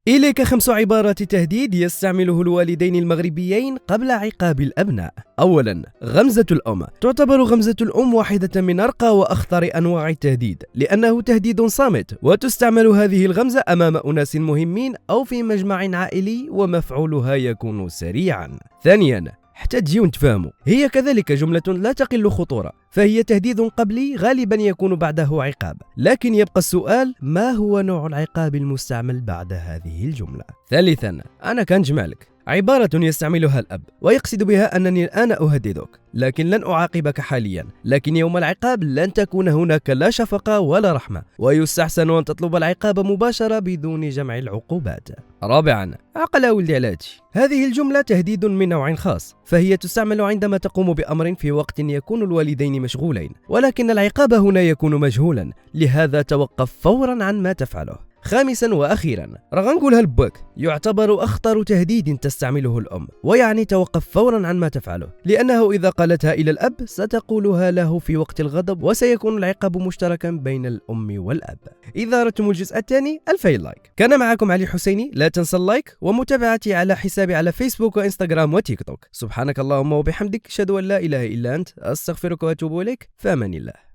إليك 5 عبارات تهديد يستعمله الوالدين المغربيين قبل عقاب الأبناء. أولا، غمزة الأم. تعتبر غمزة الأم واحدة من أرقى وأخطر أنواع التهديد، لأنه تهديد صامت، وتستعمل هذه الغمزة أمام أناس مهمين أو في مجمع عائلي، ومفعولها يكون سريعا. ثانيا، احتجي ونتفاهموا. هي كذلك جملة لا تقل خطورة، فهي تهديد قبلي غالبا يكون بعده عقاب، لكن يبقى السؤال: ما هو نوع العقاب المستعمل بعد هذه الجملة؟ ثالثا، أنا كنجمالك. عبارة يستعملها الأب ويقصد بها أنني الآن أهددك، لكن لن أعاقبك حاليا، لكن يوم العقاب لن تكون هناك لا شفقة ولا رحمة، ويستحسن أن تطلب العقاب مباشرة بدون جمع العقوبات. رابعا، عقل ولدي على هادشي. هذه الجملة تهديد من نوع خاص، فهي تستعمل عندما تقوم بأمر في وقت يكون الوالدين مشغولين، ولكن العقاب هنا يكون مجهولا، لهذا توقف فورا عن ما تفعله. خامسا وأخيرا، راه غنقولها لباك، يعتبر أخطر تهديد تستعمله الأم، ويعني توقف فورا عن ما تفعله، لأنه إذا قالتها إلى الأب ستقولها له في وقت الغضب، وسيكون العقاب مشتركا بين الأم والأب. إذا أردتم الجزء الثاني ألفي لايك. كان معكم علي حسيني، لا تنسى اللايك ومتابعتي على حسابي على فيسبوك وإنستغرام وتيك توك. سبحانك اللهم وبحمدك، أشهد أن لا إله إلا أنت، أستغفرك وأتوب إليك، فأمان الله.